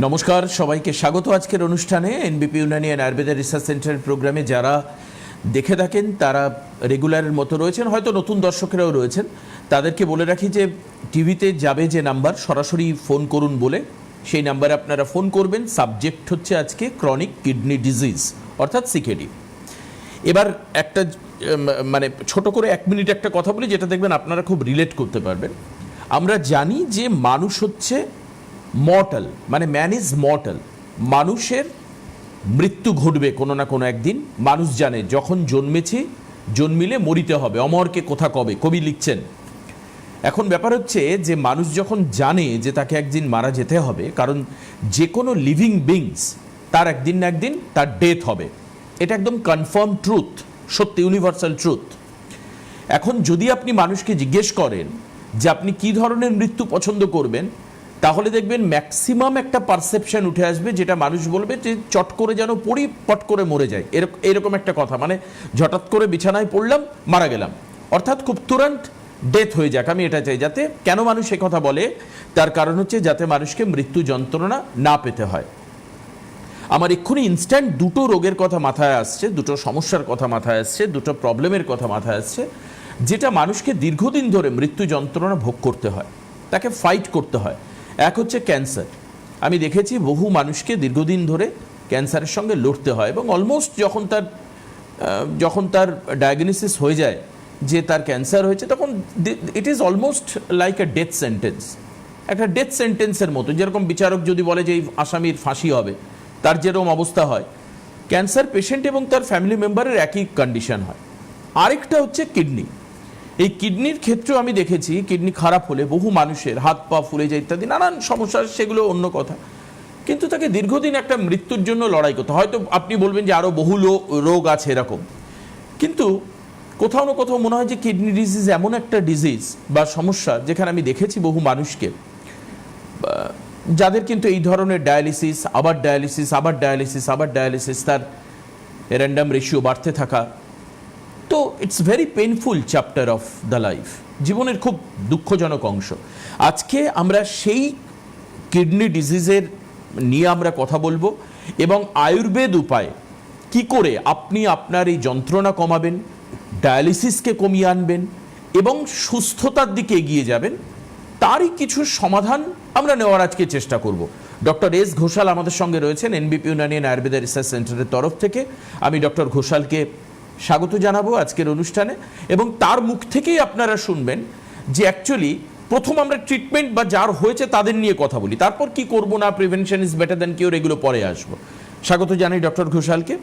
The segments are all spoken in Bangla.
নমস্কার, সবাইকে স্বাগত আজকের অনুষ্ঠানে। এনবিপি ইউনানি অ্যান্ড আয়ুর্বেদা রিসার্চ সেন্টারের প্রোগ্রামে যারা দেখে থাকেন তারা রেগুলারের মতো রয়েছেন, হয়তো নতুন দর্শকেরাও রয়েছেন। তাদেরকে বলে রাখি যে টিভিতে যাবে যে নাম্বার, সরাসরি ফোন করুন বলে, সেই নাম্বারে আপনারা ফোন করবেন। সাবজেক্ট হচ্ছে আজকে ক্রনিক কিডনি ডিজিজ অর্থাৎ সিকেডি। এবার একটা মানে ছোট করে 1 মিনিট একটা কথা বলি, যেটা দেখবেন আপনারা খুব রিলেট করতে পারবেন। আমরা জানি যে মানুষ হচ্ছে মর্টাল, মানে ম্যান ইজ মর্টাল। মানুষের মৃত্যু ঘটবে কোনো না কোনো একদিন। মানুষ জানে যখন জন্মিলে মরিতে হবে, অমরকে কোথা কবে, কবি লিখছেন। এখন ব্যাপার হচ্ছে যে মানুষ যখন জানে যে তাকে একদিন মারা যেতে হবে, কারণ যে কোনো লিভিং বিংস তার একদিন না একদিন তার ডেথ হবে, এটা একদম কনফার্ম ট্রুথ, সত্যি, ইউনিভার্সাল ট্রুথ। এখন যদি আপনি মানুষকে জিজ্ঞেস করেন যে আপনি কি ধরনের মৃত্যু পছন্দ করবেন, তাহলে দেখবেন ম্যাক্সিমাম একটা পারসেপশন উঠে আসবে, যেটা মানুষ বলবে যে চট করে যেন পড়ি, পট করে মরে যায়, এরকম একটা কথা। মানে হঠাৎ করে বিছানায় পড়লাম, মারা গেলাম, অর্থাৎ খুব তুরন্ত ডেথ হয়ে যাক, আমি এটা চাই। যাতে কেন মানুষ এ কথা বলে, তার কারণ হচ্ছে যাতে মানুষকে মৃত্যু যন্ত্রণা না পেতে হয়। আমার এক্ষুনি ইনস্ট্যান্ট দুটো রোগের কথা মাথায় আসছে, দুটো সমস্যার কথা মাথায় আসছে, দুটো প্রবলেমের কথা মাথায় আসছে, যেটা মানুষকে দীর্ঘদিন ধরে মৃত্যু যন্ত্রণা ভোগ করতে হয়, তাকে ফাইট করতে হয়। এক হচ্ছে ক্যান্সার। আমি দেখেছি বহু মানুষকে দীর্ঘদিন ধরে ক্যান্সারের সঙ্গে লড়তে হয়, এবং অলমোস্ট যখন তার ডায়াগনোসিস হয়ে যায় যে তার ক্যান্সার হয়েছে, তখন it is almost like a death sentence, একটা ডেথ সেন্টেন্সের মতো। যেরকম বিচারক যদি বলে যে এই আসামির ফাঁসি হবে, তার যেরকম অবস্থা হয়, ক্যান্সার পেশেন্ট এবং তার ফ্যামিলি মেম্বারের একই কন্ডিশন হয়। আরেকটা হচ্ছে কিডনি। এই কিডনির ক্ষেত্রেও আমি দেখেছি কিডনি খারাপ হলে বহু মানুষের হাত পা ফুলে যায় ইত্যাদি নানান সমস্যা, সেগুলো অন্য কথা, কিন্তু তাকে দীর্ঘদিন একটা মৃত্যুর জন্য লড়াই করতে। হয়তো আপনি বলবেন যে আরও বহু রোগ আছে এরকম, কিন্তু কোথাও না কোথাও মনে হয় যে কিডনি ডিজিজ এমন একটা ডিজিজ বা সমস্যা, যেখানে আমি দেখেছি বহু মানুষকে যাদের কিন্তু এই ধরনের ডায়ালিসিস, আবার ডায়ালিসিস, আবার ডায়ালিসিস, আবার ডায়ালিসিস, তার র্যান্ডাম রেশিও বাড়তে থাকা। তো it's very painful chapter of the life, জীবনের খুব দুঃখজনক অংশ। আজকে আমরা সেই কিডনি ডিজিজের নিয়ে আমরা কথা বলবো, এবং আয়ুর্বেদ উপায়ে কি করে আপনি আপনার এই যন্ত্রণা কমাবেন, ডায়ালিসিসকে কমিয়ে আনবেন এবং সুস্থতার দিকে এগিয়ে যাবেন, তারই কিছু সমাধান আমরা নেওয়ার আজকে চেষ্টা করব। ডক্টর এস ঘোষাল আমাদের সঙ্গে রয়েছেন এনবিপি ইউনানি অ্যান্ড আয়ুর্বেদা রিসার্চ সেন্টারের তরফ থেকে। আমি ডক্টর ঘোষালকে স্বাগত জানাবো আজকের অনুষ্ঠানে, এবং তার মুখ থেকেই আপনারা শুনবেন যে অ্যাকচুয়ালি প্রথম আমরা ট্রিটমেন্ট বা যার হয়েছে তাদের নিয়ে কথা বলি, তারপর কি করব না, prevention is better than cure, এগুলো পরে আসবো। স্বাগত জানাই ডক্টর ঘোষালকে।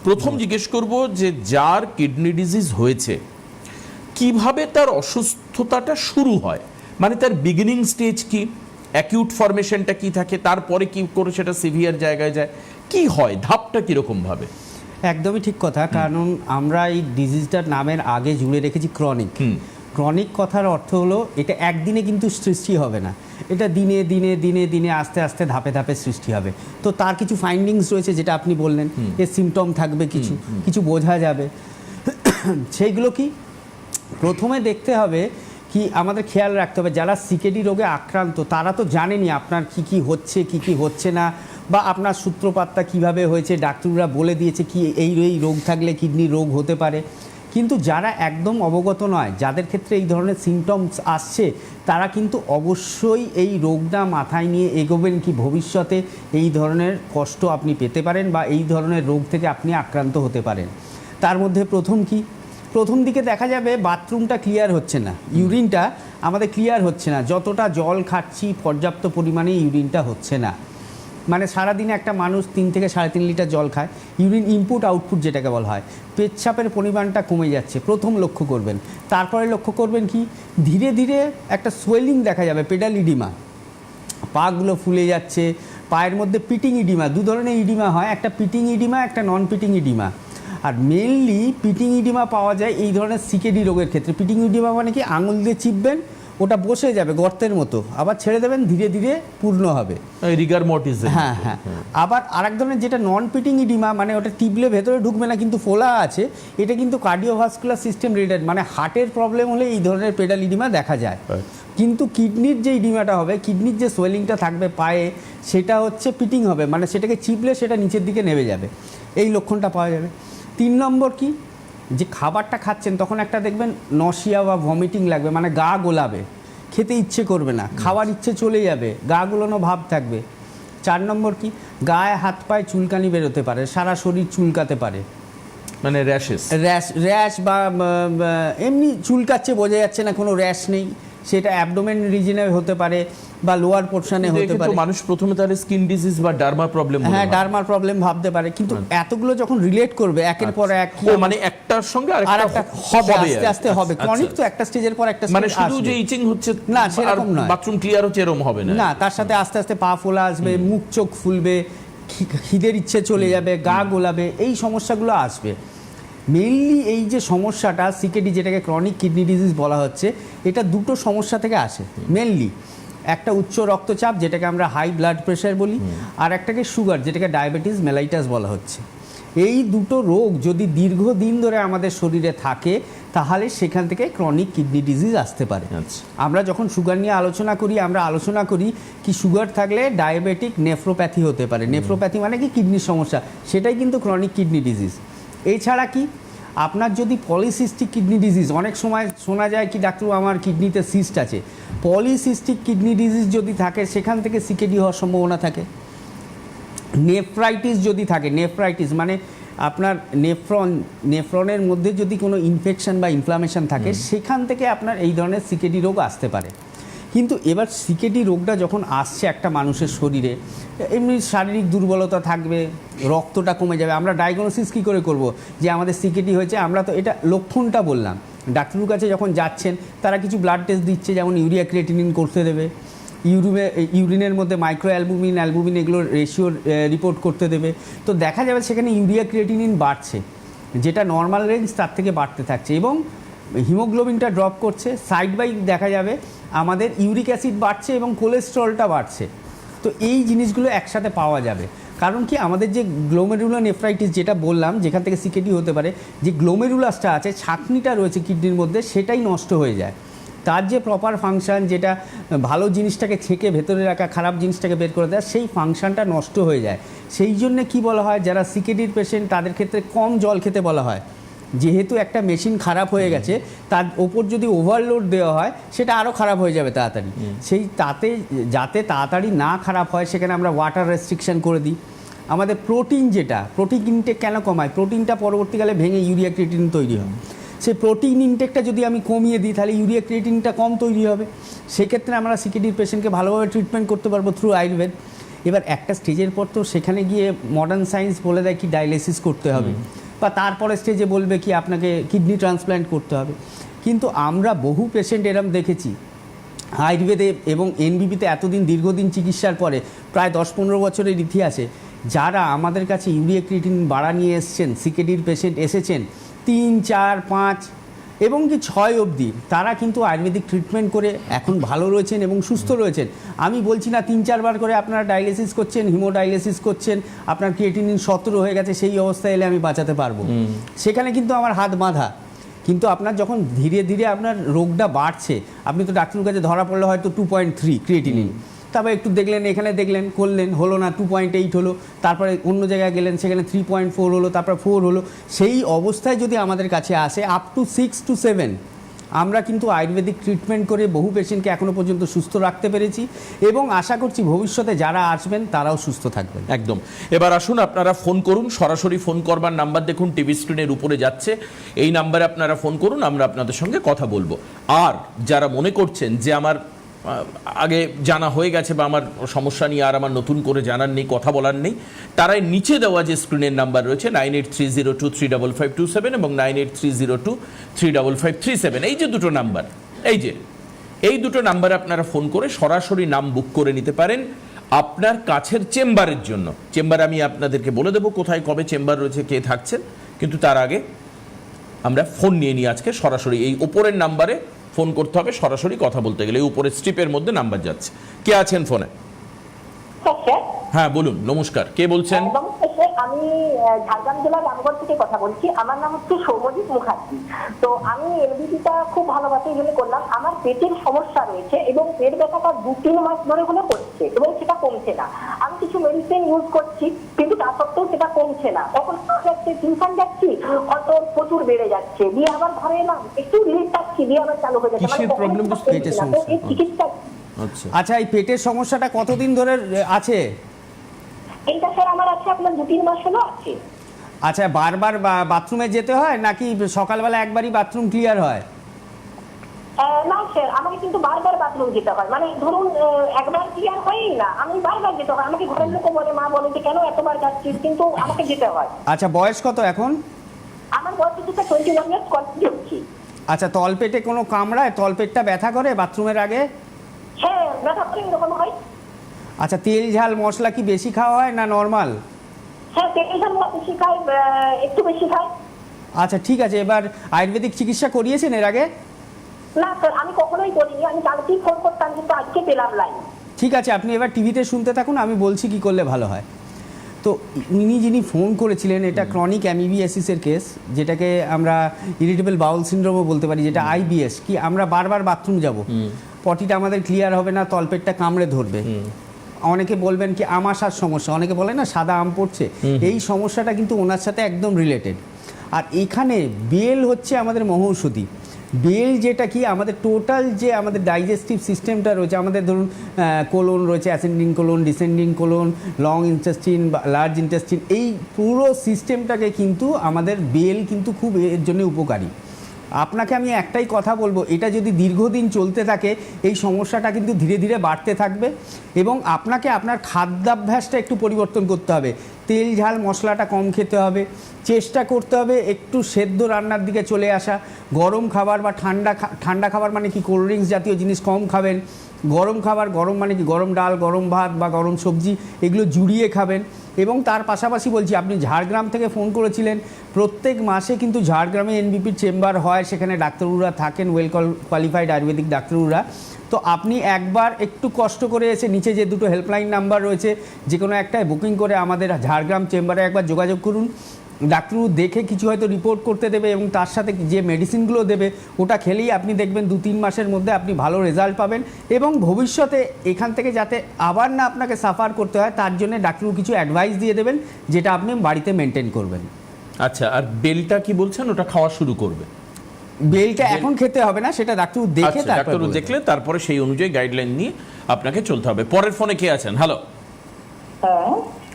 প্রথম জিজ্ঞেস করব যে যার কিডনি ডিজিজ হয়েছে, কিভাবে তার অসুস্থতাটা শুরু হয়, মানে তার বিগিনিং স্টেজ কি, অ্যাকিউট ফরমেশনটা কি থাকে, তারপরে কি করে সেটা সিভিয়ার জায়গায় যায়, কি হয়, ধাপটা কীরকম ভাবে? একদমই ঠিক কথা, কারণ আমরা এই ডিজিজটার নামের আগে জুড়ে রেখেছি ক্রনিক। ক্রনিক কথার অর্থ হলো এটা একদিনে কিন্তু সৃষ্টি হবে না, এটা দিনে দিনে দিনে দিনে আস্তে আস্তে ধাপে ধাপে সৃষ্টি হবে। তো তার কিছু ফাইন্ডিংস রয়েছে, যেটা আপনি বললেন, এর সিমটম থাকবে, কিছু কিছু বোঝা যাবে। সেইগুলো কি প্রথমে দেখতে হবে, কি আমাদের খেয়াল রাখতে হবে, যারা সিকেডি রোগে আক্রান্ত তারা তো জানেনই আপনার কি কি হচ্ছে, কি কি হচ্ছে না, বা আপনার সূত্রপাতটা কিভাবে হয়েছে, ডাক্তাররা বলে দিয়েছে কি এই রোগ থাকলে কিডনি রোগ হতে পারে। কিন্তু যারা একদম অবগত নয়, যাদের ক্ষেত্রে এই ধরনের সিমটমস আসছে, তারা কিন্তু অবশ্যই এই রোগটা মাথায় নিয়ে এগোবেন, কি ভবিষ্যতে এই ধরনের কষ্ট আপনি পেতে পারেন বা এই ধরনের রোগ থেকে আপনি আক্রান্ত হতে পারেন। তার মধ্যে প্রথম দিকে দেখা যাবে বাথরুমটা ক্লিয়ার হচ্ছে না, ইউরিনটা আমাদের ক্লিয়ার হচ্ছে না, যতটা জল খাচ্ছি পর্যাপ্ত পরিমাণে ইউরিনটা হচ্ছে না। মানে সারাদিনে একটা মানুষ 3 থেকে 3.5 লিটার জল খায়, ইউরিন ইনপুট আউটপুট যেটাকে বলা হয়, পেচ্ছাপের পরিমাণটা কমে যাচ্ছে, প্রথম লক্ষ্য করবেন। তারপরে লক্ষ্য করবেন কি ধীরে ধীরে একটা সোয়েলিং দেখা যাবে, পেডাল ইডিমা, পাগুলো ফুলে যাচ্ছে, পায়ের মধ্যে পিটিং ইডিমা, 2 ধরনের ইডিমা হয়, একটা পিটিং ইডিমা, একটা নন পিটিং ইডিমা। আর মেনলি পিটিং ইডিমা পাওয়া যায় এই ধরনের সিকেডি রোগের ক্ষেত্রে। পিটিং ইডিমা মানে কি আঙুল দিয়ে চিপবেন, ওটা বসে যাবে গর্তের মতো, আবার ছেড়ে দেবেন, ধীরে ধীরে পূর্ণ হবে, রিগার মর্টিস। হ্যাঁ হ্যাঁ। আবার আরেক ধরনের যেটা নন পিটিং ইডিমা, মানে ওটা টিপলে ভেতরে ঢুকবে না কিন্তু ফোলা আছে, এটা কিন্তু কার্ডিওভাস্কুলার সিস্টেম রিলেটেড, মানে হার্টের প্রবলেম হলে এই ধরনের পেডাল ইডিমা দেখা যায়। কিন্তু কিডনির যে ইডিমাটা হবে, কিডনির যে সোয়েলিংটা থাকবে পায়ে, সেটা হচ্ছে পিটিং হবে, মানে সেটাকে চিপলে সেটা নিচের দিকে নেমে যাবে, এই লক্ষণটা পাওয়া যাবে। 3 নম্বর কি, যে খাবারটা খাচ্ছেন তখন একটা দেখবেন নশিয়া বা ভমিটিং লাগবে, মানে গা গোলাবে, খেতে ইচ্ছে করবে না, খাওয়ার ইচ্ছে চলে যাবে, গা গোলানো ভাব থাকবে। 4 নম্বর কি, গায়ে হাত পায়ে চুলকানি বেরোতে পারে, সারা শরীর চুলকাতে পারে, মানে র্যাশেস, র্যাশ বা এমনি চুলকাচ্ছে, বোঝা যাচ্ছে না কোনো র্যাশ নেই, সেটা অ্যাবডোমেন রিজনে হতে পারে বা লোয়ার পোর্শনে হতে পারে। মানুষ প্রথমে তার স্কিন ডিজিজ বা ডার্মা প্রবলেম, হ্যাঁ ডার্মার প্রবলেম ভাবতে পারে, কিন্তু এতগুলো যখন রিলেট করবে একের পর এক, মানে একটার সঙ্গে আরেকটা হবে, আস্তে আস্তে হবে। ক্রনিক তো একটা স্টেজের পর একটা, মানে শুধু যে ইচিং হচ্ছে না সেরকম নয়, বাথরুম ক্লিয়ার হচ্ছে এরকম হবে না, না তার সাথে আস্তে আস্তে পা ফোলা আসবে, মুখ চোখ ফুলবে, খিদের ইচ্ছে চলে যাবে, গা গোলাবে, এই সমস্যাগুলো আসবে। মেইনলি এই যে সমস্যাটা সিকেডি, যেটাকে ক্রনিক কিডনি ডিজিজ বলা হচ্ছে, এটা দুটো সমস্যা থেকে আসে মেইনলি। একটা উচ্চ রক্তচাপ, যেটাকে আমরা হাই ব্লাড প্রেশার বলি, আর একটাকে সুগার, যেটাকে ডায়াবেটিস মেলাইটাস বলা হচ্ছে। এই দুটো রোগ যদি দীর্ঘদিন ধরে আমাদের শরীরে থাকে, তাহলে সেখান থেকে ক্রনিক কিডনি ডিজিজ আসতে পারে। আমরা যখন সুগার নিয়ে আলোচনা করি, আমরা আলোচনা করি কি সুগার থাকলে ডায়াবেটিক নেফ্রোপ্যাথি হতে পারে। নেফ্রোপ্যাথি মানে কি, কিডনির সমস্যা, সেটাই কিন্তু ক্রনিক কিডনি ডিজিজ। এছাড়া কি, আপনার যদি পলিসিস্টিক কিডনি ডিজিজ, অনেক সময় শোনা যায় কি ডাক্তার আমার কিডনিতে সিস্ট আছে, পলিসিস্টিক কিডনি ডিজিজ যদি থাকে সেখান থেকে সিকেডি হওয়ার সম্ভাবনা থাকে। নেফ্রাইটিস যদি থাকে, নেফ্রাইটিস মানে আপনার নেফ্রনের মধ্যে যদি কোনো ইনফেকশন বা ইনফ্লামেশন থাকে, সেখান থেকে আপনার এই ধরনের সিকেডি রোগ আসতে পারে। কিন্তু এবার সিকেডি রোগটা যখন আসছে একটা মানুষের শরীরে, এমনি শারীরিক দুর্বলতা থাকবে, রক্তটা কমে যাবে, আমরা ডায়াগনোসিস কী করে করব যে আমাদের সিকেডি হয়েছে? আমরা তো এটা লক্ষণটা বললাম, ডাক্তারের কাছে যখন যাচ্ছেন তারা কিছু ব্লাড টেস্ট দিচ্ছে, যেমন ইউরিয়া ক্রিয়েটিনিন করতে দেবে, ইউরিনের মধ্যে মাইক্রো অ্যালবুমিন এগুলোর রেশিও রিপোর্ট করতে দেবে। তো দেখা যাবে সেখানে ইউরিয়া ক্রিয়েটিনিন বাড়ছে, যেটা নর্মাল রেঞ্জ তার থেকে বাড়তে থাকছে, এবং হিমোগ্লোবিনটা ড্রপ করছে। সাইড বাই দেখা যাবে আমাদের ইউরিক অ্যাসিড বাড়ছে এবং কোলেস্টেরলটা বাড়ছে। তো এই জিনিসগুলো একসাথে পাওয়া যাবে। কারণ কি, আমাদের যে গ্লোমেরুলার নেফ্রাইটিস যেটা বললাম, যেখান থেকে সিকেডি হতে পারে, যে গ্লোমেরুলাসটা আছে, ছাঁকনিটা রয়েছে কিডনির মধ্যে, সেটাই নষ্ট হয়ে যায়। তার যে প্রপার ফাংশান, যেটা ভালো জিনিসটাকে ছেঁকে ভেতরে রাখা, খারাপ জিনিসটাকে বের করে দেয়, সেই ফাংশানটা নষ্ট হয়ে যায়। সেই জন্যে কী বলা হয়, যারা সিকেডির পেশেন্ট তাদের ক্ষেত্রে কম জল খেতে বলা হয়। যেহেতু একটা মেশিন খারাপ হয়ে গেছে, তার ওপর যদি ওভারলোড দেওয়া হয়, সেটা আরও খারাপ হয়ে যাবে তাড়াতাড়ি। যাতে তাড়াতাড়ি না খারাপ হয়, সেখানে আমরা ওয়াটার রেস্ট্রিকশন করে দিই। আমাদের প্রোটিন ইনটেক কেন কমায়? প্রোটিনটা পরবর্তীকালে ভেঙে ইউরিয়া ক্রিয়েটিনিন তৈরি হয়। সেই প্রোটিন ইনটেকটা যদি আমি কমিয়ে দিই, তাহলে ইউরিয়া ক্রিয়েটিনিনটা কম তৈরি হবে। সেক্ষেত্রে আমরা সিকেডির পেশেন্টকে ভালোভাবে ট্রিটমেন্ট করতে পারবো থ্রু আয়ুর্বেদ। এবার একটা স্টেজের পর তো সেখানে গিয়ে মডার্ন সায়েন্স বলে দেয় কি ডায়ালিসিস করতে হবে, বা তারপরে স্টেজে বলবে কি আপনাকে কিডনি ট্রান্সপ্ল্যান্ট করতে হবে। কিন্তু আমরা বহু পেশেন্ট এরম দেখেছি আয়ুর্বেদে এবং এনবিপিতে এতদিন দীর্ঘদিন চিকিৎসার পরে, প্রায় 10-15 বছরের ইতিহাসে, যারা আমাদের কাছে ইউরিয়া ক্রিয়েটিনিন বাড়া নিয়ে এসছেন, সিকেডির পেশেন্ট এসেছেন 3, 4, 5 এবং কি 6 অবধি, তারা কিন্তু আয়ুর্বেদিক ট্রিটমেন্ট করে এখন ভালো রয়েছেন এবং সুস্থ রয়েছেন। আমি বলছি না 3-4 বার করে আপনারা ডায়ালিসিস করছেন, হিমোডায়ালিসিস করছেন, আপনার ক্রিয়েটিনিন 17 হয়ে গেছে, সেই অবস্থায় এলে আমি বাঁচাতে পারবো, সেখানে কিন্তু আমার হাত বাঁধা। কিন্তু আপনার যখন ধীরে ধীরে আপনার রোগটা বাড়ছে, আপনি তো ডাক্তারের কাছে ধরা পড়লে হয়তো 2.3 ক্রিয়েটিনিন, তারপর একটু দেখলেন, এখানে দেখলেন, করলেন, হলো না, 2.8 হলো, তারপরে অন্য জায়গায় গেলেন, সেখানে 3.4 হলো, তারপর 4 হলো। সেই অবস্থায় যদি আমাদের কাছে আসে আপ টু 6 to 7, আমরা কিন্তু আয়ুর্বেদিক ট্রিটমেন্ট করে বহু পেশেন্টকে এখনও পর্যন্ত সুস্থ রাখতে পেরেছি, এবং আশা করছি ভবিষ্যতে যারা আসবেন তারাও সুস্থ থাকবেন। একদম। এবার আসুন, আপনারা ফোন করুন, সরাসরি ফোন করবার নাম্বার দেখুন টিভি স্ক্রিনের উপরে যাচ্ছে, এই নাম্বারে আপনারা ফোন করুন, আমরা আপনাদের সঙ্গে কথা বলবো। আর যারা মনে করছেন যে আমার আগে জানা হয়ে গেছে বা আমার সমস্যা নিয়ে আর আমার নতুন করে জানার নেই, কথা বলার নেই, তারাই নিচে দেওয়া যে স্ক্রিনের নাম্বার রয়েছে 9830235527 এবং 9830235537, এই যে দুটো নাম্বার, এই দুটো নাম্বারে আপনারা ফোন করে সরাসরি নাম বুক করে নিতে পারেন আপনার কাছের চেম্বারের জন্য। চেম্বার আমি আপনাদেরকে বলে দেবো কোথায় কবে চেম্বার রয়েছে, কে থাকছেন, কিন্তু তার আগে আমরা ফোন নিয়ে নিই আজকে সরাসরি। এই ওপরের নাম্বারে ফোন করতে হবে সরাসরি কথা বলতে গেলে, এই উপরের স্ট্রিপের মধ্যে নাম্বার যাচ্ছে। কে আছেন ফোনে? আচ্ছা হ্যাঁ বলুন, নমস্কার, কে বলছেন? নমস্কার স্যার, আমি ঝাড়গ্রাম জেলার রামগড় থেকে কথা বলছি। আমার নাম হচ্ছে সৌম্যজিৎ মুখার্জি। তো আমি এলবিটিটা খুব ভালোভাবে জেনে করলাম। আমার পেটের সমস্যা রয়েছে এবং পেট ব্যথাটা 2-3 মাস ধরে হলে করছে এবং সেটা কমছে না। আমি কিছু মেডিসিন ইউজ করছি, কিন্তু তা সত্ত্বেও সেটা কমছে না। তখন যাচ্ছে, টিউশন যাচ্ছি, হয়তো প্রচুর বেড়ে যাচ্ছে, দিয়ে আবার ঘরে এলাম, একটু রিলিফ পাচ্ছি, দিয়ে আবার চালু হয়ে যাচ্ছে। কিসের problem বুঝতে পেটের তো সমস্যা? এই চিকিৎসা আচ্ছা, আচ্ছা, এই পেটের সমস্যাটা কতদিন ধরে আছে? এইটা স্যার আমার আছে আপনার 2-3 মাস হলো আছে। আচ্ছা, বারবার বাথরুমে যেতে হয় নাকি সকালবেলা একবারই বাথরুম ক্লিয়ার হয়? না স্যার, আমাকে কিন্তু বারবার বাথরুম যেতে হয়। মানে ধরুন একবার ক্লিয়ার হয়ই না, আমি বারবার যেতে হয়। আমাকে ঘরের লোক বলে, মা বলে যে কেন এতবার যাচ্ছিস, কিন্তু আমাকে যেতে হয়। আচ্ছা, বয়স কত এখন? আমার বয়স হচ্ছে 21 ইয়ার্স কমপ্লিট হচ্ছে। আচ্ছা, তলপেটে কোনো কামড়ায়? তলপেটটা ব্যথা করে বাথরুমের আগে? হ্যাঁ, ব্যথা করে এরকম হয়। আচ্ছা, তেল ঝাল মশলা কি বেশি খাওয়া হয় না নর্মাল? হ্যাঁ, টেনশন বেশি খাই, একটু বেশি খাই। আচ্ছা, ঠিক আছে। এবার আয়ুর্বেদিক চিকিৎসা করিয়েছেন এর আগে? না স্যার, আমি কখনোই করিনি। আমি কালকেই ফোন করতাম, কিন্তু আজকে পেলাম লাইন। ঠিক আছে, আপনি এবার টিভিতে শুনতে থাকুন, আমি বলছি কি করলে ভালো হয়। তো যিনি ফোন করেছিলেন, এটা ক্রনিক অ্যামিবিয়াসিসের কেস, যেটাকে আমরা ইরিটেবল বাউল সিনড্রোমও বলতে পারি, যেটা আইবিএস। কি আমরা বারবার বাথরুম যাব, পটিটা আমাদের ক্লিয়ার হবে না, তলপেটটা কামড়ে ধরবে। অনেকে বলবেন কি আমাশার সমস্যা, অনেকে বলে না সাদা আম পড়ছে, এই সমস্যাটা কিন্তু ওনার সাথে একদম রিলেটেড। আর এখানে বেল হচ্ছে আমাদের মহৌষধি। বেল যেটা কি আমাদের টোটাল যে আমাদের ডাইজেস্টিভ সিস্টেমটা রয়েছে, আমাদের ধরুন কোলন রয়েছে, ascending colon, descending colon, long intestine, large intestine, এই পুরো সিস্টেমটাকে কিন্তু আমাদের বেল কিন্তু খুব এর জন্য উপকারী। আপনাকে আমি একটাই কথা বলবো, এটা যদি দীর্ঘদিন চলতে থাকে এই সমস্যাটা কিন্তু ধীরে ধীরে বাড়তে থাকবে এবং আপনাকে আপনার খাদ্যাভ্যাসটা একটু পরিবর্তন করতে হবে। তেল ঝাল মশলাটা কম খেতে হবে, চেষ্টা করতে হবে একটু সেদ্ধ রান্নার দিকে চলে আসা, গরম খাবার বা ঠান্ডা খাবার মানে কি কোল্ড ড্রিঙ্কস জাতীয় জিনিস কম খাবেন, গরম খাবার, গরম মানে কি গরম ডাল, গরম ভাত বা গরম সবজি, এগুলো জুড়িয়ে খাবেন। এবং তার পাশাপাশি বলছি, আপনি ঝাড়গ্রাম থেকে ফোন করেছিলেন, প্রত্যেক মাসে কিন্তু ঝাড়গ্রামে এনবিপির চেম্বার হয়, সেখানে ডাক্তারবাবুরা থাকেন, ওয়েল কোয়ালিফাইড আয়ুর্বেদিক ডাক্তারবাবুরা। তো আপনি একবার একটু কষ্ট করে এসে নিচে যে দুটো হেল্পলাইন নাম্বার রয়েছে, যে কোনো একটায় বুকিং করে আমাদের ঝাড়গ্রাম চেম্বারে একবার যোগাযোগ করুন। ডাক্তারবাবু দেখে কিছু হয়তো রিপোর্ট করতে দেবে এবং তার সাথে যে মেডিসিনগুলো দেবে ওটা খেলেই আপনি দেখবেন 2-3 মাসের মধ্যে আপনি ভালো রেজাল্ট পাবেন। এবং ভবিষ্যতে এখান থেকে যাতে আবার না আপনাকে সাফার করতে হয়, তার জন্য ডাক্তারবাবু কিছু অ্যাডভাইস দিয়ে দেবেন, যেটা আপনি বাড়িতে মেনটেন করবেন। আচ্ছা, আর বেলটা কি বলছেন, ওটা খাওয়া শুরু করবে? বেলটা এখন খেতে হবে না, সেটা ডাক্তারবাবু দেখে আচ্ছা, ডাক্তারবাবু দেখলে তারপরে সেই অনুযায়ী গাইডলাইন নিয়ে আপনাকে চলতে হবে। পরের ফোনে কে আছেন? হ্যালো।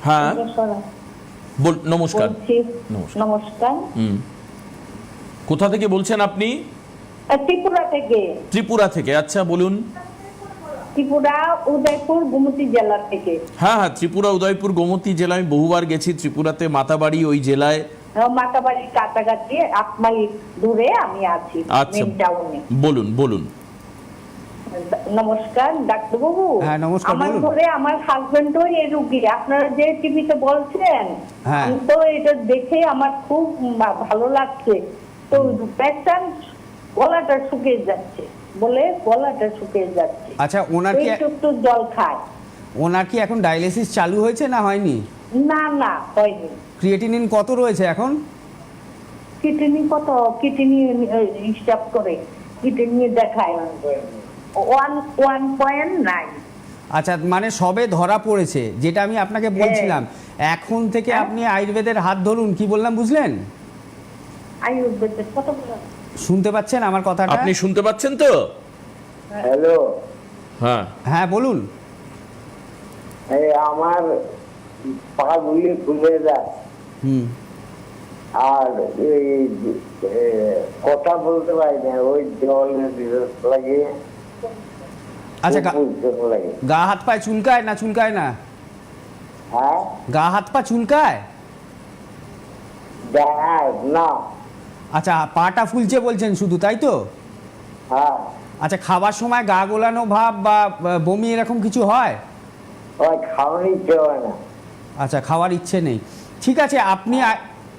হ্যাঁ, নমস্কার। নমস্কার। কোথা থেকে বলছেন আপনি? ত্রিপুরা থেকে। ত্রিপুরা থেকে, আচ্ছা বলুন। ত্রিপুরা উদয়পুর গোমতী জেলা থেকে। হ্যাঁ হ্যাঁ, ত্রিপুরা উদয়পুর গোমতী জেলা, আমি বহুবার গেছি ত্রিপুরাতে, মাতাবাড়ি ওই জেলায়। মাতাবাড়ির কাছাকাছি 8 মাইল দূরে আমি আছি, আচ্ছা, মেন টাউনে। বলুন বলুন। নমস্কার ডাক্তারবাবু। হ্যাঁ, নমস্কার, আমার বলুন। ঘরে আমার হাজবেন্ডও এই রোগী, আপনারা যে টিভিতে বলছেন, হ্যাঁ। আমি তো এটা দেখে আমার খুব ভালো লাগছে। তো পেশেন্ট গলাটা শুকিয়ে যাচ্ছে, বলে গলাটা শুকিয়ে যাচ্ছে। আচ্ছা, ওনার কি একটু জল খায়। ওনার কি এখন ডায়ালিসিস চালু হয়েছে না হয়নি? না না, হয়নি। ক্রিয়েটিনিন কত রয়েছে এখন? কিডনি কত, কিডনি হিসাব করে কিডনি দেখায় 1.9। আচ্ছা, মানে সবে ধরা পড়েছে, যেটা আমি আপনাকে বলছিলাম। এখন থেকে হ্যাঁ। আপনি আয়ুর্বেদের হাত ধরুন। কি বললাম বুঝলেন? আয়ুর্বেদের কত শুনতে পাচ্ছেন আমার কথাটা? আপনি শুনতে পাচ্ছেন তো? হ্যালো, হ্যাঁ হ্যাঁ, বলুন। এই আমার পাগুলি ফুলে যায় হুম। আর এই কথা বলতে পারি না, ওই জল লাগে। আচ্ছা, খুব লাগে। গা হাত পায়ে চুলকায় না চুলকায় না? হ্যাঁ, গা হাত পা চুলকায়? না। আচ্ছা, পাটা ফুলছে বলছেন শুধু, তাই তো? হ্যাঁ, আচ্ছা, খাবার সময় গা গোলানো ভাব বা বমি এরকম কিছু হয়? ওই খাওয়ার ইচ্ছে হয় না। আচ্ছা, খাওয়ার ইচ্ছে নেই। ঠিক আছে,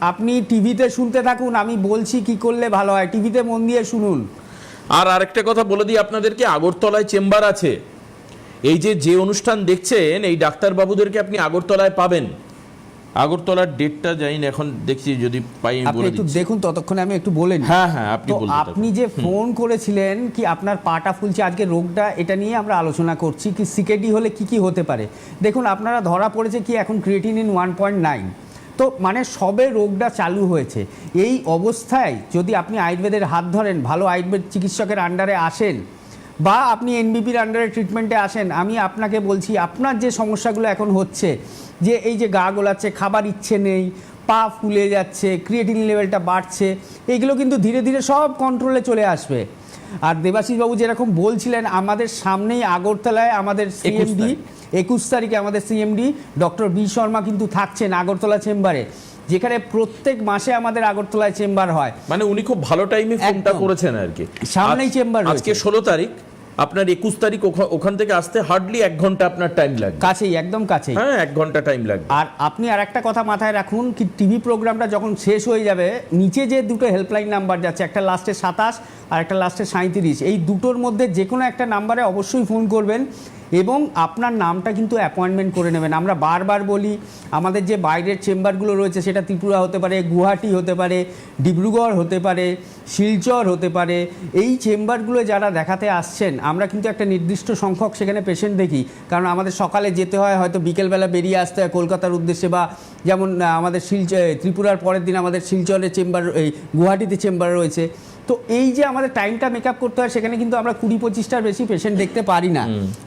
আপনি টিভিতে শুনতে থাকুন, আমি বলছি কি করলে ভালো হয়, টিভিতে মন দিয়ে শুনুন। আর আরেকটা কথা বলে দিই আপনাদেরকে, আগরতলায় চেম্বার আছে, এই যে অনুষ্ঠান দেখছেন এই ডাক্তারবাবুদেরকে আপনি আগরতলায় পাবেন। আগরতলার ডেটটা জানি না, এখন দেখছি যদি পাই আমি আপনি বলে একটু দিচ্ছি। দেখুন, ততক্ষণে আমি একটু বলে নিই। হ্যাঁ হ্যাঁ, আপনি তো বলতে আপনি থাকুন। যে ফোন করেছিলেন কি আপনার পাটা ফুলছে আজকে রোগটা, এটা নিয়ে আমরা আলোচনা করছি কি সিকেডি হলে কি কি হতে পারে। দেখুন আপনারা ধরা পড়েছে কি এখন ক্রিয়েটিনিন 1.9, তো মানে সবে রোগটা চালু হয়েছে। এই অবস্থায় যদি আপনি আয়ুর্বেদের হাত ধরেন, ভালো আয়ুর্বেদ চিকিৎসকের আন্ডারে আসেন বা আপনি এনবিপির আন্ডারে ট্রিটমেন্টে আসেন, আমি আপনাকে বলছি আপনার যে সমস্যাগুলো এখন হচ্ছে, যে এই যে গা গোলাচ্ছে, খাবার ইচ্ছে নেই, পা ফুলে যাচ্ছে, ক্রিয়েটিন লেভেলটা বাড়ছে, এইগুলো কিন্তু ধীরে ধীরে সব কন্ট্রোলে চলে আসবে। আর দেবাশিসবাবু যেরকম বলছিলেন, আমাদের সামনেই আগরতলায় আমাদের সিএমডি 21 তারিখে আমাদের সিএমডি ডক্টর বি শর্মা কিন্তু থাকছেন আগরতলা চেম্বারে, যেখানে প্রত্যেক মাসে আমাদের আগরতলায় চেম্বার হয়। মানে উনি খুব ভালো টাইমে ফোনটা একদম। করেছেন আর কি। সামনেই চেম্বার রয়েছে। আজকে 16 তারিখ, আপনার 21 তারিখ ওখান থেকে আসতে হার্ডলি 1 ঘন্টা আপনার টাইম লাগবে। কাছেই, একদম কাছেই। হ্যাঁ, 1 ঘন্টা টাইম লাগবে। আর আপনি আর একটা কথা মাথায় রাখুন কি টিভি প্রোগ্রামটা যখন শেষ হয়ে যাবে, নিচে যে দুটো হেল্পলাইন নাম্বার যাচ্ছে, একটা লাস্টে 27 আর একটা লাস্টে 37, এই দুটোর মধ্যে যে কোনো একটা নাম্বারে অবশ্যই ফোন করবেন এবং আপনার নামটা কিন্তু অ্যাপয়েন্টমেন্ট করে নেবেন। আমরা বারবার বলি আমাদের যে বাইরের চেম্বারগুলো রয়েছে, সেটা ত্রিপুরা হতে পারে, গুয়াহাটি হতে পারে, ডিব্রুগড় হতে পারে, শিলচর হতে পারে, এই চেম্বারগুলো যারা দেখাতে আসছেন, আমরা কিন্তু একটা নির্দিষ্ট সংখ্যক সেখানে পেশেন্ট দেখি, কারণ আমাদের সকালে যেতে হয়, হয়তো বিকেলবেলা বেরিয়ে আসতে হয় কলকাতার উদ্দেশ্যে, বা যেমন আমাদের ত্রিপুরার পরের দিন আমাদের শিলচরের চেম্বার, এই গুয়াহাটিতে চেম্বার রয়েছে। তো এই যে আমাদের টাইমটা মেকআপ করতে হয়, সেখানে কিন্তু আমরা 20-25টার বেশি পেশেন্ট দেখতে পারি না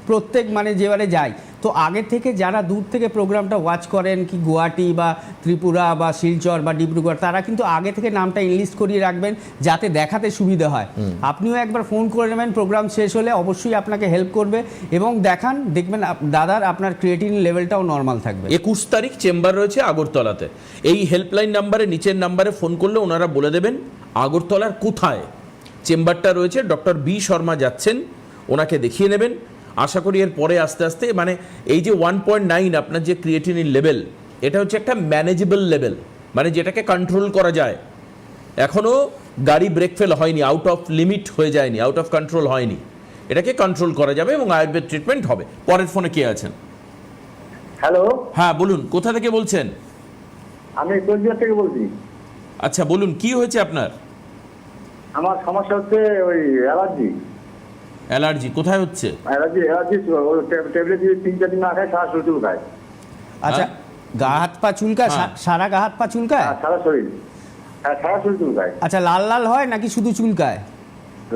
প্রত্যেক মানে যেবারে যাই। তো আগে থেকে যারা দূর থেকে প্রোগ্রামটা ওয়াচ করেন, কি গুয়াহাটি বা ত্রিপুরা বা শিলচর বা ডিব্রুগড়, তারা কিন্তু আগে থেকে নামটা ইনলিস্ট করিয়ে রাখবেন যাতে দেখাতে সুবিধা হয়। আপনিও একবার ফোন করে নেবেন, প্রোগ্রাম শেষ হলে অবশ্যই আপনাকে হেল্প করবে এবং দেখান, দেখবেন দাদার আপনার ক্রিয়েটিন লেভেলটাও নর্মাল থাকবে। 21 তারিখ চেম্বার রয়েছে আগরতলাতে। এই হেল্পলাইন নাম্বারে, নিচের নাম্বারে ফোন করলে ওনারা বলে দেবেন আগরতলার কোথায় চেম্বারটা রয়েছে। ডক্টর বি শর্মা যাচ্ছেন, ওনাকে দেখিয়ে নেবেন। আশা করি এর পরে আস্তে আস্তে মানে এই যে 1.9 আপনার যে ক্রিয়েটিনিন লেভেল, এটা হচ্ছে একটা ম্যানেজেবল লেভেল, মানে যেটাকে কন্ট্রোল করা যায়। এখনও গাড়ি ব্রেক ফেল হয়নি, আউট অফ লিমিট হয়ে যায়নি, আউট অফ কন্ট্রোল হয়নি। এটাকে কন্ট্রোল করা যাবে এবং আয়ুর্বেদ ট্রিটমেন্ট হবে। পরের ফোনে কে আছেন? হ্যালো, হ্যাঁ বলুন, কোথা থেকে বলছেন? আমি কোচবিহার থেকে বলছি। আচ্ছা বলুন, কি হয়েছে আপনার? আমার সমস্যা হচ্ছে ওই অ্যালার্জি। অ্যালার্জি কোথায় হচ্ছে? অ্যালার্জি ট্যাবলেট দিয়ে 3-4 দিন না খায় সারা শরীর চুলকায়। আচ্ছা, গা হাত পা চুলকায়? হ্যাঁ। সারা গা হাত পা চুলকায়? সারা শরীর, হ্যাঁ সারা শরীর চুলকায়। আচ্ছা, লাল লাল হয় নাকি শুধু চুলকায়?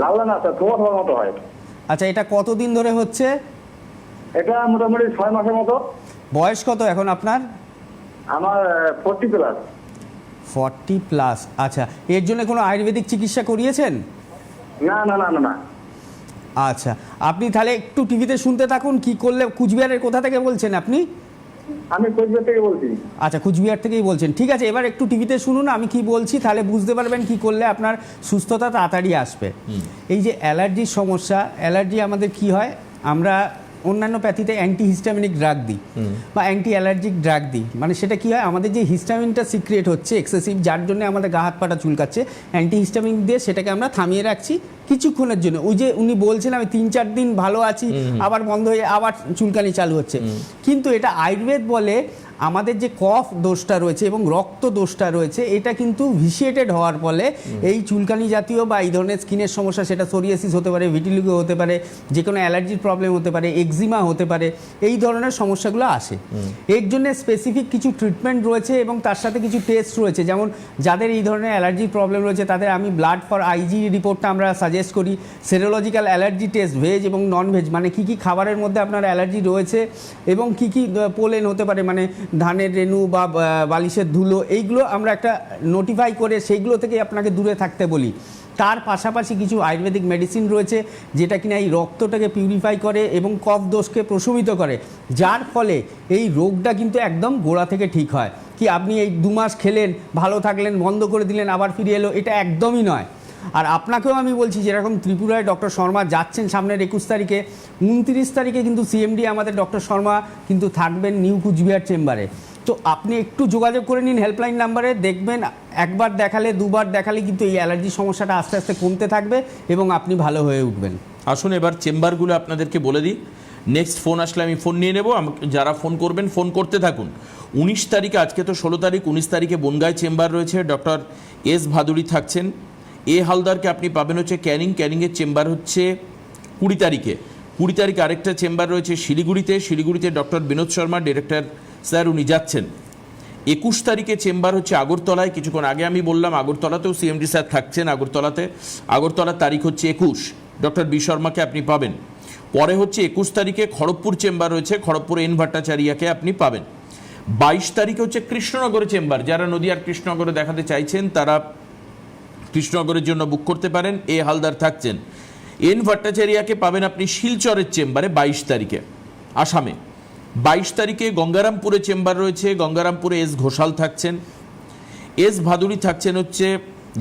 লাল না স্যার, তোমার মতো হয়। আচ্ছা, এটা কতদিন ধরে হচ্ছে? এটা মোটামুটি 6 মাসের মতো। বয়স কত এখন আপনার? আমার 40+। 40+। আচ্ছা, এর জন্য কোনো আয়ুর্বেদিক চিকিৎসা করিয়েছেন? না না না না না। আচ্ছা, আপনি তাহলে একটু টিভিতে শুনতে থাকুন। কি করলে? কুচবিহারের কোথা থেকে বলছেন আপনি? আমি কোচবিহার থেকে বলছি। আচ্ছা, কুচবিহার থেকেই বলছেন, ঠিক আছে। এবার একটু টিভিতে শুনুন আমি কি বলছি, তাহলে বুঝতে পারবেন কি করলে আপনার সুস্থতা তাড়াতাড়ি আসবে। এই যে অ্যালার্জির সমস্যা, অ্যালার্জি আমাদের কি হয়, আমরা অন্যান্য প্যাথিতে অ্যান্টিহিস্টামিনিক ড্রাগ দিই বা অ্যান্টি অ্যালার্জিক ড্রাগ দিই। মানে সেটা কি হয়, আমাদের যে হিস্টামিনটা সিক্রিয়েট হচ্ছে এক্সেসিভ, যার জন্য আমাদের গা হাত পাটা চুলকাচ্ছে, অ্যান্টিহিস্টামিন দিয়ে সেটাকে আমরা থামিয়ে রাখছি কিছুক্ষণের জন্য। ওই যে উনি বলছেন আমি 3-4 দিন ভালো আছি, আবার বন্ধ হয়ে আবার চুলকানি চালু হচ্ছে। কিন্তু এটা আয়ুর্বেদ বলে আমাদের যে কফ দোষটা রয়েছে এবং রক্ত দোষটা রয়েছে, এটা কিন্তু ভিসিয়েটেড হওয়ার ফলে এই চুলকানি জাতীয় বা এই ধরনের স্কিনের সমস্যা, সেটা সোরিয়াসিস হতে পারে, ভিটিলিগো হতে পারে, যে কোনো অ্যালার্জির প্রবলেম হতে পারে, এক্সিমা হতে পারে, এই ধরনের সমস্যাগুলো আসে। এর জন্য স্পেসিফিক কিছু ট্রিটমেন্ট রয়েছে এবং তার সাথে কিছু টেস্ট রয়েছে। যেমন যাদের এই ধরনের অ্যালার্জির প্রবলেম রয়েছে তাদের আমি ব্লাড ফর আইজি রিপোর্টটা আমরা সাজেস্ট করি, সেরোলজিক্যাল অ্যালার্জি টেস্ট, ভেজ এবং নন ভেজ, মানে কী কী খাবারের মধ্যে আপনার অ্যালার্জি রয়েছে এবং কী কী পোলেন হতে পারে, মানে ধানের রেণু বা বালিশের ধুলো, এইগুলো আমরা একটা নোটিফাই করে সেইগুলো থেকে আপনাকে দূরে থাকতে বলি। তার পাশাপাশি কিছু আয়ুর্বেদিক মেডিসিন রয়েছে যেটা কিনা এই রক্তটাকে পিউরিফাই করে এবং কফ দোষকে প্রশমিত করে, যার ফলে এই রোগটা কিন্তু একদম গোড়া থেকে ঠিক হয়। কি আপনি এই 2 মাস খেলেন, ভালো থাকলেন, বন্ধ করে দিলেন, আবার ফিরে এলো, এটা একদমই নয়। আর আপনাকেও আমি বলছি, যেরকম ত্রিপুরায় ডক্টর শর্মা যাচ্ছেন সামনের 21 তারিখে, 29 তারিখে কিন্তু সিএমডি আমাদের ডক্টর শর্মা কিন্তু থাকবেন নিউ কুচবিহার চেম্বারে। তো আপনি একটু যোগাযোগ করে নিন হেল্পলাইন নাম্বারে, দেখবেন একবার দেখালে 2বার দেখালে কিন্তু এই অ্যালার্জি সমস্যাটা আস্তে আস্তে কমতে থাকবে এবং আপনি ভালো হয়ে উঠবেন। আসুন এবার চেম্বারগুলো আপনাদেরকে বলে দিই। নেক্সট ফোন আসলে আমি ফোন নিয়ে নেব। যারা ফোন করবেন ফোন করতে থাকুন। 19 তারিখে, আজকে তো 16 তারিখ, 19 তারিখে বনগাঁয় চেম্বার রয়েছে, ডক্টর এস ভাদুড়ি থাকছেন। এ হালদারকে আপনি পাবেন হচ্ছে ক্যানিংয়ের চেম্বার হচ্ছে 20 তারিখে। 20 তারিখে আরেকটা চেম্বার রয়েছে শিলিগুড়িতে doctor Binod Sharma director sir, উনি যাচ্ছেন। 21 তারিখে চেম্বার হচ্ছে আগরতলায়। কিছুক্ষণ আগে আমি বললাম আগরতলাতেও সিএমডি স্যার থাকছেন আগরতলার তারিখ হচ্ছে 21, ডক্টর বি শর্মাকে আপনি পাবেন। পরে হচ্ছে 21 তারিখে খড়গপুর চেম্বার রয়েছে, খড়গপুরে এন ভট্টাচার্যকে আপনি পাবেন। 22 তারিখে হচ্ছে কৃষ্ণনগরে চেম্বার। যারা নদিয়ার কৃষ্ণনগরে দেখাতে চাইছেন তারা কৃষ্ণনগরের জন্য বুক করতে পারেন। এ হালদার থাকছেন। এন ভট্টাচার্যকে পাবেন আপনি শিলচরের চেম্বারে 22 তারিখে আসামে। 22 তারিখে গঙ্গারামপুরে চেম্বার রয়েছে, গঙ্গারামপুরে এস ঘোষাল থাকছেন। এস ভাদুড়ি থাকছেন হচ্ছে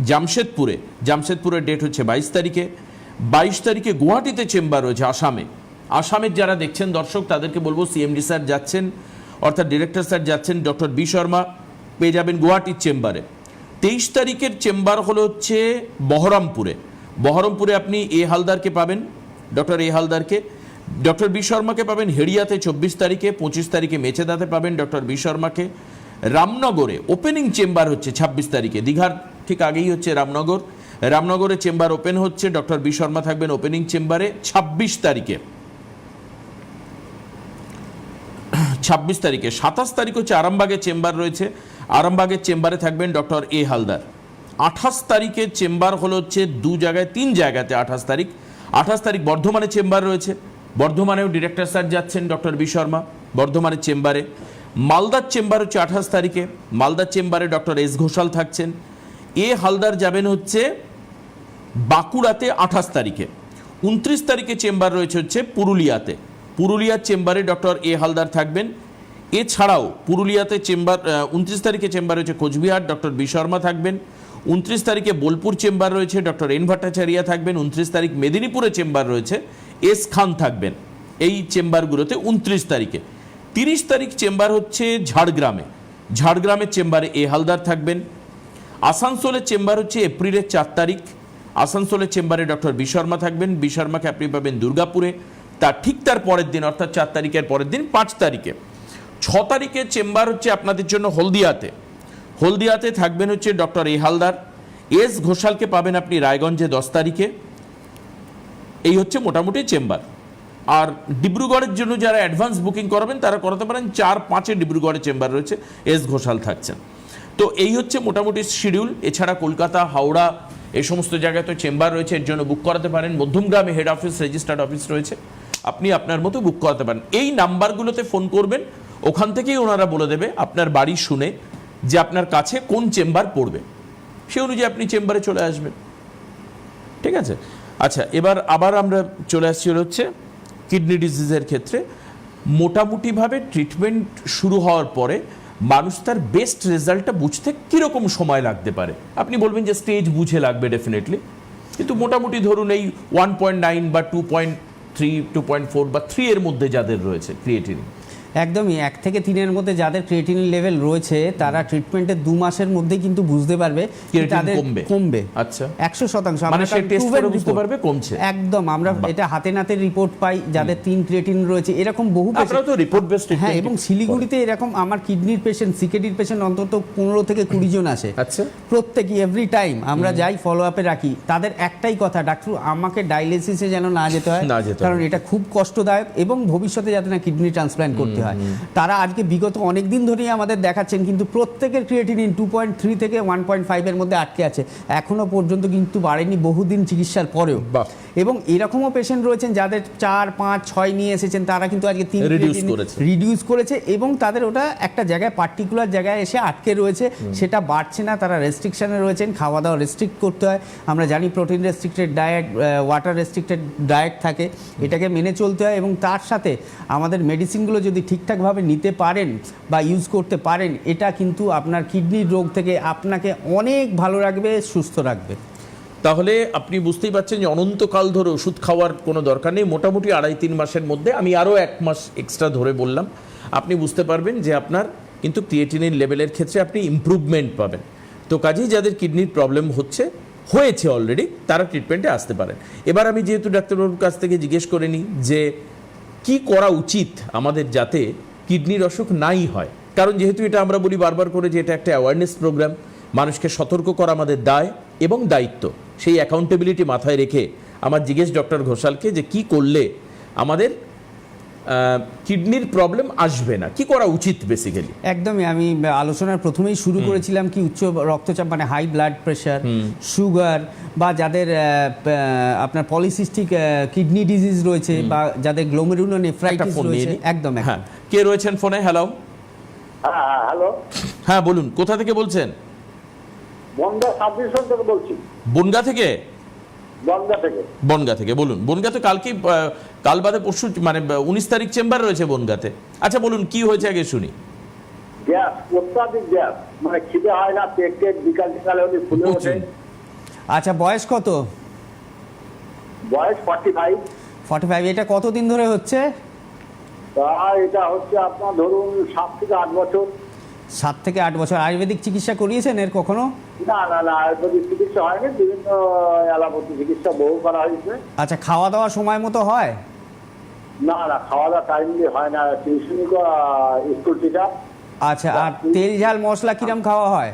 জামশেদপুরের ডেট হচ্ছে 22 তারিখে। 22 তারিখে গুয়াহাটিতে চেম্বার রয়েছে আসামের যারা দেখছেন দর্শক তাদেরকে বলবো সিএমডি স্যার যাচ্ছেন, অর্থাৎ ডিরেক্টর স্যার যাচ্ছেন, ডক্টর বি শর্মা পেয়ে যাবেন গুয়াহাটির চেম্বারে। 23 তারিখের চেম্বার হলো হচ্ছে বহরমপুরে আপনি এ হালদারকে পাবেন, ডক্টর এ হালদারকে। ডক্টর বি শর্মাকে পাবেন হেড়িয়াতে 24 তারিখে। 25 তারিখে মেচেদাতে পাবেন ডক্টর বি শর্মাকে। রামনগরে ওপেনিং চেম্বার হচ্ছে 26 তারিখে, দীঘার ঠিক আগেই হচ্ছে রামনগরে চেম্বার ওপেন হচ্ছে, ডক্টর বি শর্মা থাকবেন ওপেনিং চেম্বারে 26 তারিখে। 27 তারিখ হচ্ছে আরামবাগের চেম্বার রয়েছে, আরামবাগের চেম্বারে থাকবেন ডক্টর এ হালদার। 28 তারিখের চেম্বার হলো হচ্ছে 3 জায়গাতে। 28 তারিখ বর্ধমানে চেম্বার রয়েছে, বর্ধমানেও ডিরেক্টর স্যার যাচ্ছেন ডক্টর বি শর্মা বর্ধমানের চেম্বারে। মালদার চেম্বার হচ্ছে 28 তারিখে, মালদার চেম্বারে ডক্টর এস ঘোষাল থাকছেন। এ হালদার যাবেন হচ্ছে বাঁকুড়াতে 28 তারিখে। 29 তারিখে চেম্বার রয়েছে হচ্ছে পুরুলিয়ার চেম্বারে ডক্টর এ হালদার থাকবেন। এছাড়াও পুরুলিয়াতে চেম্বার 29 তারিখে চেম্বার রয়েছে কোচবিহার, ডক্টর বি শর্মা থাকবেন। 29 তারিখে বোলপুর চেম্বার রয়েছে, ডক্টর এন ভট্টাচার্য থাকবেন। 29 তারিখ মেদিনীপুরে চেম্বার রয়েছে, এস খান থাকবেন এই চেম্বারগুলোতে 29 তারিখে। 30 তারিখ চেম্বার হচ্ছে ঝাড়গ্রামের চেম্বারে এ হালদার থাকবেন। আসানসোলের চেম্বার হচ্ছে এপ্রিলের 4 তারিখ, আসানসোলের চেম্বারে ডক্টর বি শর্মা থাকবেন। বি শর্মাকে আপনি পাবেন দুর্গাপুরে, তার পরের দিন অর্থাৎ 4 তারিখের পরের দিন 5 তারিখে। 6 তারিখে চেম্বার হচ্ছে আপনাদের জন্য হলদিয়াতে থাকবেন হচ্ছে ডক্টর এ হালদার। এস ঘোষালকে পাবেন আপনি রায়গঞ্জে 10 তারিখে। এই হচ্ছে মোটামুটি চেম্বার। আর ডিব্রুগড়ের জন্য যারা অ্যাডভান্স বুকিং করাবেন তারা করাতে পারেন, 4-5-এ ডিব্রুগড়ে চেম্বার রয়েছে, এস ঘোষাল থাকছেন। তো এই হচ্ছে মোটামুটি শিডিউল। এছাড়া কলকাতা, হাওড়া এই সমস্ত জায়গায় তো চেম্বার রয়েছে, এর জন্য বুক করাতে পারেন। মধ্যমগ্রামে হেড অফিস, রেজিস্টার্ড অফিস রয়েছে, আপনি আপনার মতো বুক করাতে পারেন। এই নাম্বারগুলোতে ফোন করবেন, ওখান থেকেই ওনারা বলে দেবে আপনার বাড়ি শুনে যে আপনার কাছে কোন চেম্বার পড়বে, সে অনুযায়ী আপনি চেম্বারে চলে আসবেন। ঠিক আছে? আচ্ছা, আবার আমরা চলে আসছি হচ্ছে কিডনি ডিজিজের ক্ষেত্রে। মোটামুটিভাবে ট্রিটমেন্ট শুরু হওয়ার পরে মানুষ তার বেস্ট রেজাল্টটা বুঝতে কীরকম সময় লাগতে পারে? আপনি বলবেন যে স্টেজ বুঝে লাগবে ডেফিনেটলি, কিন্তু মোটামুটি ধরুন এই 1.9 বা 2.3, 2.4 বা 3 এর মধ্যে যাদের রয়েছে ক্রিয়েটিনিন, একদমই 1 থেকে 3-এর মধ্যে যাদের ক্রিয়েটিনিন লেভেল রয়েছে তারা ট্রিটমেন্টের 2 মাসের মধ্যে কিন্তু বুঝতে পারবে তাদের কমবে। আচ্ছা, 100% মানে সে টেস্ট করে বুঝতে পারবে কমছে। একদম, আমরা এটা হাতে নাতে রিপোর্ট পাই যাদের 3 ক্রিয়েটিনিন রয়েছে, এরকম বহু পেশেন্ট তো রিপোর্ট বেসড। হ্যাঁ, এবং শিলিগুড়িতে এরকম আমার কিডনির পেশেন্ট, সিকেডির পেশেন্ট অন্তত 15 থেকে 20 জন আসে। আচ্ছা, প্রত্যেকই এভরি টাইম আমরা যাই ফলো আপে রাখি, তাদের একটাই কথা, ডাক্তার আমাকে ডায়ালিসিসে যেন না যেতে হয়, কারণ এটা খুব কষ্টদায়ক এবং ভবিষ্যতে যাতে না কিডনি ট্রান্সপ্ল্যান্ট করতে হয়। তারা আজকে বিগত অনেক দিন ধরেই আমাদের দেখাচ্ছেন, কিন্তু প্রত্যেকের ক্রিয়েটিনিন 2.3 থেকে 1.5 এর মধ্যে আটকে আছে, এখনো পর্যন্ত কিন্তু বাড়েনি বহুদিন চিকিৎসার পরেও। এবং এরকমও পেশেন্ট রয়েছেন যাদের 4, 5, 6 নিয়ে এসেছেন, তারা কিন্তু আজকে 3 রিডিউস করেছে এবং তাদের ওটা একটা জায়গায় পার্টিকুলার জায়গায় এসে আটকে রয়েছে, সেটা বাড়ছে না, তারা রেস্ট্রিকশনে রয়েছেন, খাওয়া দাওয়া রেস্ট্রিক্ট করতে হয়। আমরা জানি protein restricted diet, water restricted diet থাকে, এটাকে মেনে চলতে হয়। এবং তার সাথে আমাদের মেডিসিনগুলো যদি ঠিকঠাকভাবে নিতে পারেন বা ইউজ করতে পারেন, এটা কিন্তু আপনার কিডনির রোগ থেকে আপনাকে অনেক ভালো রাখবে, সুস্থ রাখবে। তাহলে আপনি বুঝতেই পারছেন যে অনন্তকাল ধরে ওষুধ খাওয়ার কোনো দরকার নেই। মোটামুটি 2.5-3 মাসের মধ্যে, আমি আরও 1 মাস এক্সট্রা ধরে বললাম, আপনি বুঝতে পারবেন যে আপনার কিন্তু ক্রিয়েটিনিন লেভেলের ক্ষেত্রে আপনি ইমপ্রুভমেন্ট পাবেন। তো কাজেই যাদের কিডনির প্রবলেম হয়েছে অলরেডি, তারা ট্রিটমেন্টে আসতে পারেন। এবার আমি যেহেতু ডাক্তারবাবুর কাছ থেকে জিজ্ঞেস করে নিই যে কি করা উচিত আমাদের যাতে কিডনির অসুখ নাই হয়? কারণ যেহেতু এটা আমরা বলি বারবার করে যে এটা একটা অ্যাওয়ারনেস প্রোগ্রাম, মানুষকে সতর্ক করা আমাদের দায় এবং দায়িত্ব, সেই অ্যাকাউন্টেবিলিটি মাথায় রেখে আমার জিজ্ঞেস ডক্টর ঘোষালকে যে কি করলে আমাদের কিডনির প্রবলেম আসবে না, কি করা উচিত বেসিক্যালি? একদমই, আমি আলোচনার প্রথমেই শুরু করেছিলাম কি উচ্চ রক্তচাপ মানে হাই ব্লাড প্রেশার, সুগার, বা যাদের আপনার পলিসিস্টিক কিডনি ডিজিজ রয়েছে, বা যাদের গ্লোমেরুলোনেফ্রাইটিস রয়েছে। একদম। হ্যাঁ, কে রয়েছেন ফোনে? হ্যালো। হ্যাঁ হ্যালো, হ্যাঁ বলুন, কোথা থেকে বলছেন? বনগা সাব ডিভিশন থেকে বলছি। বনগা থেকে? বনগা থেকে। বনগা থেকে বলুন। বনগা তো কালকে, কাল বাদে পরশু, মানে 19 তারিখ চেম্বার রয়েছে বনগাতে। আচ্ছা বলুন, কি হয়েছে আগে শুনি। গ্যাস, অত্যাধিক গ্যাস, মানে খিদে হয় না, পেট বিকাল বিকালে হলে ফুলে ওঠে। আচ্ছা, বয়স কত? বয়স 45। 45। এটা কতদিন ধরে হচ্ছে? তা এটা হচ্ছে আপনার ধরুন 7 থেকে 8 বছর। 7 থেকে 8 বছর। আয়ুর্বেদিক চিকিৎসা করিয়েছেন এর কখনো? না না না, আয়ুর্বেদিক চিকিৎসা হয়নি, বিভিন্ন অ্যালোপ্যাথি চিকিৎসা বহু করা হয়েছে। আচ্ছা, খাওয়া দাওয়া সময় মতো হয়? না না, খাওয়া দাওয়া টাইমলি হয় না, টিউশনি স্কুল টিচার। আচ্ছা, আর তেল ঝাল মশলা কিরম খাওয়া হয়?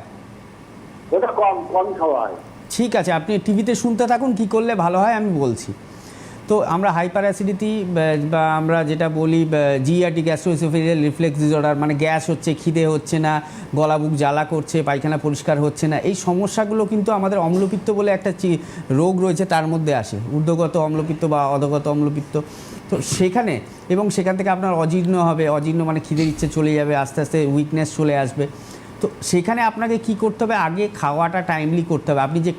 ওটা কম কম খাওয়া হয়। ঠিক আছে, আপনি টিভিতে শুনতে থাকুন, কি করলে ভালো হয় আমি বলছি। তো আমরা হাইপার অ্যাসিডিটি, বা আমরা যেটা বলি জিআরটি, গ্যাস্ট্রোএসোফেজিয়াল রিফ্লেক্স ডিসঅর্ডার, মানে গ্যাস হচ্ছে, খিদে হচ্ছে না, গলা বুক জ্বালা করছে, পায়খানা পরিষ্কার হচ্ছে না, এই সমস্যাগুলো কিন্তু আমাদের অম্লপিত্ত বলে একটা রোগ রয়েছে, তার মধ্যে আসে। ঊর্ধ্বগত অম্লপিত্ত বা অধোগত অম্লপিত্ত। তো সেখানে, এবং সেখান থেকে আপনার অজীর্ণ হবে, অজীর্ণ মানে খিদের ইচ্ছে চলে যাবে, আস্তে আস্তে উইকনেস চলে আসবে। তো সেখানে আপনাকে কি করতে হবে? আগে খাওয়াটা টাইমলি করতে হবে। আপনি যে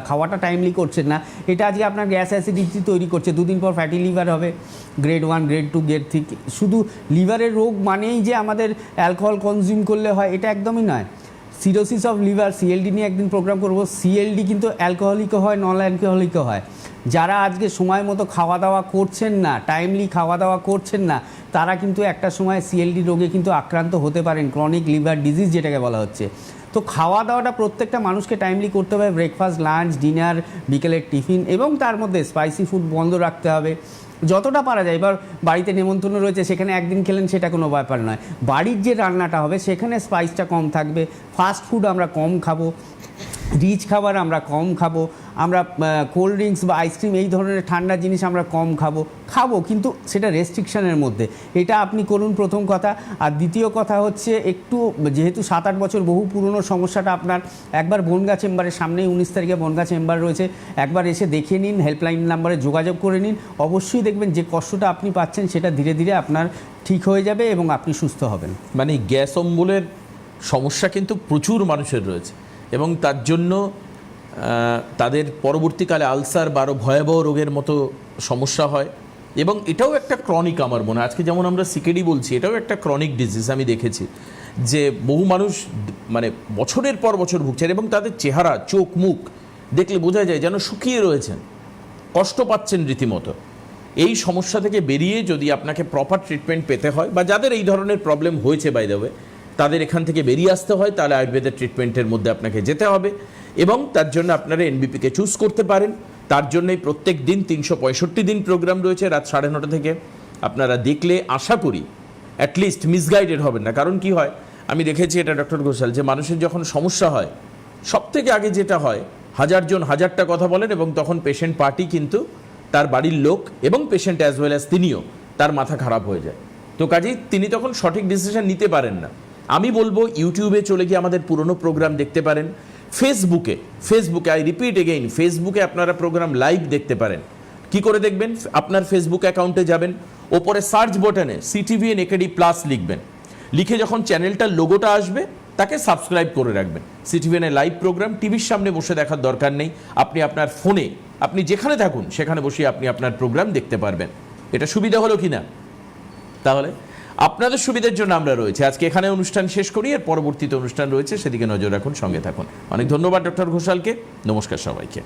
খাওয়াটা টাইমলি করছেন না, এটা আজকে আপনার গ্যাস অ্যাসিডিটি তৈরি করছে, দুদিন পর ফ্যাটি লিভার হবে, গ্রেড 1, গ্রেড 2, গ্রেড 3। শুধু লিভারের রোগ মানেই যে আমাদের অ্যালকোহল কনজিউম করলে হয়, এটা একদমই নয়। সিরোসিস অফ লিভার, সিএলডি নিয়ে একদিন প্রোগ্রাম করব। সিএলডি কিন্তু অ্যালকোহলিকও হয়, নন অ্যালকোহলিকও হয়। যারা আজকে সময় মতো খাওয়া দাওয়া করছেন না, টাইমলি খাওয়া দাওয়া করছেন না, তারা কিন্তু একটা সময় সিএলডি রোগে কিন্তু আক্রান্ত হতে পারেন, ক্রনিক লিভার ডিজিজ যেটাকে বলা হচ্ছে। তো খাওয়া দাওয়াটা প্রত্যেকটা মানুষকে টাইমলি করতে হবে। ব্রেকফাস্ট, লাঞ্চ, ডিনার, বিকেলের টিফিন, এবং তার মধ্যে স্পাইসি ফুড বন্ধ রাখতে হবে যতটা পারা যায়। এবার বাড়িতে নেমন্তন্ন রয়েছে, সেখানে একদিন খেলেন, সেটা কোনো ব্যাপার নয়। বাড়ির যে রান্নাটা হবে সেখানে স্পাইসটা কম থাকবে, ফাস্ট ফুড আমরা কম খাবো, রিচ খাবার আমরা কম খাবো, আমরা কোল্ড ড্রিঙ্কস বা আইসক্রিম এই ধরনের ঠান্ডা জিনিস আমরা কম খাবো, কিন্তু সেটা রেস্ট্রিকশনের মধ্যে। এটা আপনি করুন, প্রথম কথা। আর দ্বিতীয় কথা হচ্ছে, একটু যেহেতু 7-8 বছর বহু পুরনো সমস্যাটা আপনার, একবার বনগা চেম্বারের সামনেই 19 তারিখে বনগা চেম্বার রয়েছে, একবার এসে দেখে নিন, হেল্পলাইন নাম্বারে যোগাযোগ করে নিন। অবশ্যই দেখবেন যে কষ্টটা আপনি পাচ্ছেন সেটা ধীরে ধীরে আপনার ঠিক হয়ে যাবে এবং আপনি সুস্থ হবেন। মানে গ্যাস অম্বলের সমস্যা কিন্তু প্রচুর মানুষের রয়েছে, এবং তার জন্য তাদের পরবর্তীকালে আলসার বা আরও ভয়াবহ রোগের মতো সমস্যা হয়। এবং এটাও একটা ক্রনিক, আমার মনে হয় আজকে যেমন আমরা সিকেডি বলছি, এটাও একটা ক্রনিক ডিজিজ। আমি দেখেছি যে বহু মানুষ মানে বছরের পর বছর ভুগছেন, এবং তাদের চেহারা, চোখ, মুখ দেখলে বোঝা যায় যেন শুকিয়ে রয়েছেন, কষ্ট পাচ্ছেন রীতিমতো। এই সমস্যা থেকে বেরিয়ে যদি আপনাকে প্রপার ট্রিটমেন্ট পেতে হয়, বা যাদের এই ধরনের প্রবলেম হয়েছে বাই দ্য ওয়ে, তাদের এখান থেকে বেরিয়ে আসতে হয়, তাহলে আয়ুর্বেদের ট্রিটমেন্টের মধ্যে আপনাকে যেতে হবে। এবং তার জন্য আপনারা এনবিপিকে চুজ করতে পারেন। তার জন্যই প্রত্যেক দিন 365 দিন প্রোগ্রাম রয়েছে রাত 9:30 থেকে। আপনারা দেখলে আশা করি অ্যাটলিস্ট মিসগাইডেড হবেন না। কারণ কি হয়, আমি দেখেছি এটা ডক্টর ঘোষাল, যে মানুষের যখন সমস্যা হয়, সব থেকে আগে যেটা হয়, 1000 জন 1000টা কথা বলেন, এবং তখন পেশেন্ট পার্টি কিন্তু তার বাড়ির লোক এবং পেশেন্ট অ্যাজ ওয়েল অ্যাজ তিনিও, তার মাথা খারাপ হয়ে যায়। তো কাজেই তিনি তখন সঠিক ডিসিশন নিতে পারেন না। আমি বলবো ইউটিউবে চলে গিয়ে আমাদের পুরনো প্রোগ্রাম দেখতে পারেন। ফেসবুকে আই রিপিট এগেইন, ফেসবুকে আপনারা প্রোগ্রাম লাইভ দেখতে পারেন। কি করে দেখবেন? আপনার ফেসবুক অ্যাকাউন্টে যাবেন, ওপরে সার্চ বাটনে সিটিভিএন একেডি প্লাস লিখবেন, লিখে যখন চ্যানেলটার লোগোটা আসবে তাকে সাবস্ক্রাইব করে রাখবেন। সিটিভিএন এর লাইভ প্রোগ্রাম টিভির সামনে বসে দেখার দরকার নেই, আপনি আপনার ফোনে, আপনি যেখানে থাকুন সেখানে বসে আপনি আপনার প্রোগ্রাম দেখতে পারবেন। এটা সুবিধা হলো কি না? তাহলে আপনাদের সুবিধার জন্য আমরা রয়েছে। আজকে এখানে অনুষ্ঠান শেষ করি, এর পরবর্তীতে অনুষ্ঠান রয়েছে, সেদিকে নজর রাখুন, সঙ্গে থাকুন। অনেক ধন্যবাদ ডক্টর ঘোষালকে। নমস্কার সবাইকে।